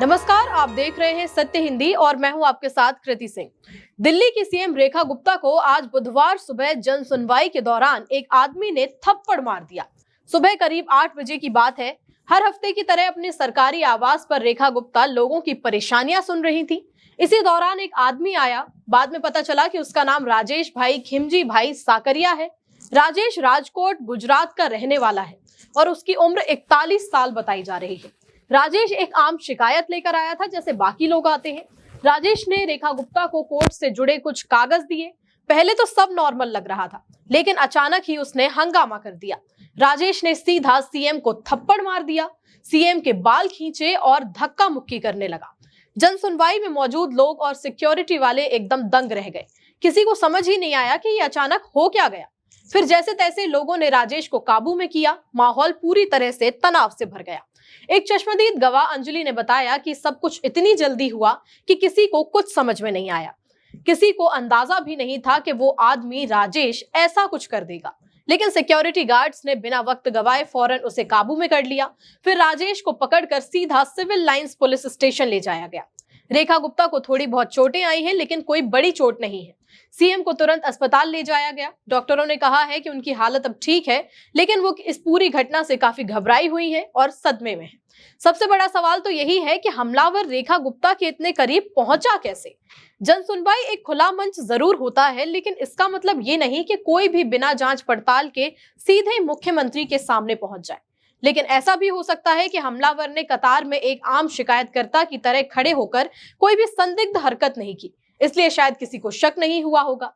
नमस्कार, आप देख रहे हैं सत्य हिंदी और मैं हूं आपके साथ कृति सिंह। दिल्ली की सीएम रेखा गुप्ता को आज बुधवार सुबह जन सुनवाई के दौरान एक आदमी ने थप्पड़ मार दिया। सुबह करीब 8 बजे की बात है। हर हफ्ते की तरह अपने सरकारी आवास पर रेखा गुप्ता लोगों की परेशानियां सुन रही थी। इसी दौरान एक आदमी आया। बाद में पता चला कि उसका नाम राजेश भाई खिमजी भाई साकरिया है। राजेश राजकोट गुजरात का रहने वाला है और उसकी उम्र 41 साल बताई जा रही है। राजेश एक आम शिकायत लेकर आया था, जैसे बाकी लोग आते हैं। राजेश ने रेखा गुप्ता को कोर्ट से जुड़े कुछ कागज दिए। पहले तो सब नॉर्मल लग रहा था, लेकिन अचानक ही उसने हंगामा कर दिया। राजेश ने सीधा सीएम को थप्पड़ मार दिया, सीएम के बाल खींचे और धक्का मुक्की करने लगा। जन सुनवाई में मौजूद लोग और सिक्योरिटी वाले एकदम दंग रह गए। किसी को समझ ही नहीं आया कि ये अचानक हो क्या गया। फिर जैसे तैसे लोगों ने राजेश को काबू में किया। माहौल पूरी तरह से तनाव से भर गया। एक चश्मदीद गवाह अंजलि ने बताया कि सब कुछ इतनी जल्दी हुआ कि किसी को कुछ समझ में नहीं आया। किसी को अंदाजा भी नहीं था कि वो आदमी राजेश ऐसा कुछ कर देगा, लेकिन सिक्योरिटी गार्ड्स ने बिना वक्त गवाए फौरन उसे काबू में कर लिया। फिर राजेश को पकड़कर सीधा सिविल लाइंस पुलिस स्टेशन ले जाया गया। रेखा गुप्ता को थोड़ी बहुत चोटें आई हैं, लेकिन कोई बड़ी चोट नहीं है। सीएम को तुरंत अस्पताल ले जाया गया। डॉक्टरों ने कहा है कि उनकी हालत अब ठीक है, लेकिन वो इस पूरी घटना से काफी घबराई हुई है और सदमे में है। सबसे बड़ा सवाल तो यही है कि हमलावर रेखा गुप्ता के इतने करीब पहुंचा कैसे। जन सुनवाई एक खुला मंच जरूर होता है, लेकिन इसका मतलब ये नहीं कि कोई भी बिना जांच पड़ताल के सीधे मुख्यमंत्री के सामने पहुंच जाए। लेकिन ऐसा भी हो सकता है कि हमलावर ने कतार में एक आम शिकायतकर्ता की तरह खड़े होकर कोई भी संदिग्ध हरकत नहीं की, इसलिए शायद किसी को शक नहीं हुआ होगा।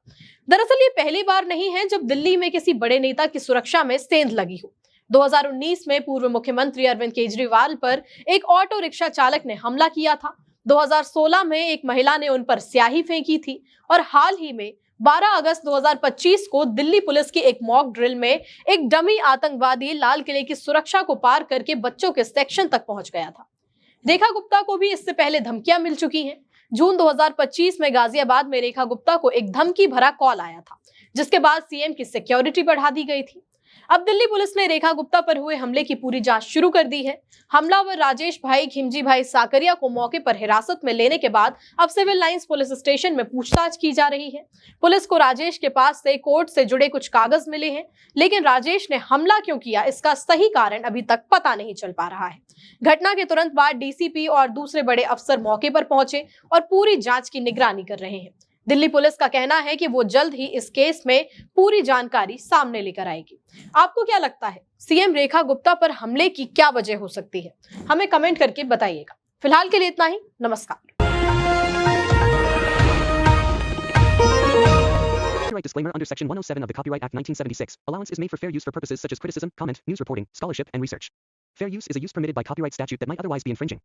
दरअसल ये पहली बार नहीं है जब दिल्ली में किसी बड़े नेता की सुरक्षा में सेंध लगी हो। 2019 में पूर्व मुख्यमंत्री अरविंद केजरीवाल पर एक ऑटो रिक्शा चालक ने हमला किया था। 2016 में एक महिला ने उन पर स्याही फेंकी थी और हाल ही में 12 अगस्त 2025 को दिल्ली पुलिस की एक मॉक ड्रिल में एक डमी आतंकवादी लाल किले की सुरक्षा को पार करके बच्चों के सेक्शन तक पहुंच गया था। रेखा गुप्ता को भी इससे पहले धमकियां मिल चुकी हैं। जून 2025 में गाजियाबाद में रेखा गुप्ता को एक धमकी भरा कॉल आया था, जिसके बाद सीएम की सिक्योरिटी बढ़ा दी गई थी। अब दिल्ली पुलिस ने रेखा गुप्ता पर हुए हमले की पूरी जांच शुरू कर दी है। हमलावर राजेश भाई खिमजी भाई साकरिया को मौके पर हिरासत में लेने के बाद अब सिविल लाइंस पुलिस स्टेशन में पूछताछ की जा रही है। पुलिस को राजेश के पास से कोर्ट से जुड़े कुछ कागज मिले हैं, लेकिन राजेश ने हमला क्यों किया, इसका सही कारण अभी तक पता नहीं चल पा रहा है। घटना के तुरंत बाद डीसीपी और दूसरे बड़े अफसर मौके पर पहुंचे और पूरी जांच की निगरानी कर रहे हैं। दिल्ली पुलिस का कहना है कि वो जल्द ही इस केस में पूरी जानकारी सामने लेकर आएगी। आपको क्या लगता है, सीएम रेखा गुप्ता पर हमले की क्या वजह हो सकती है? हमें कमेंट करके बताइएगा। फिलहाल के लिए इतना ही। नमस्कार। Copyright disclaimer under Section 107 of the Copyright Act 1976. Allowance is made for fair use for purposes such as criticism, comment, news reporting, scholarship, and research. Fair use is a use permitted by copyright statute that might otherwise be infringing.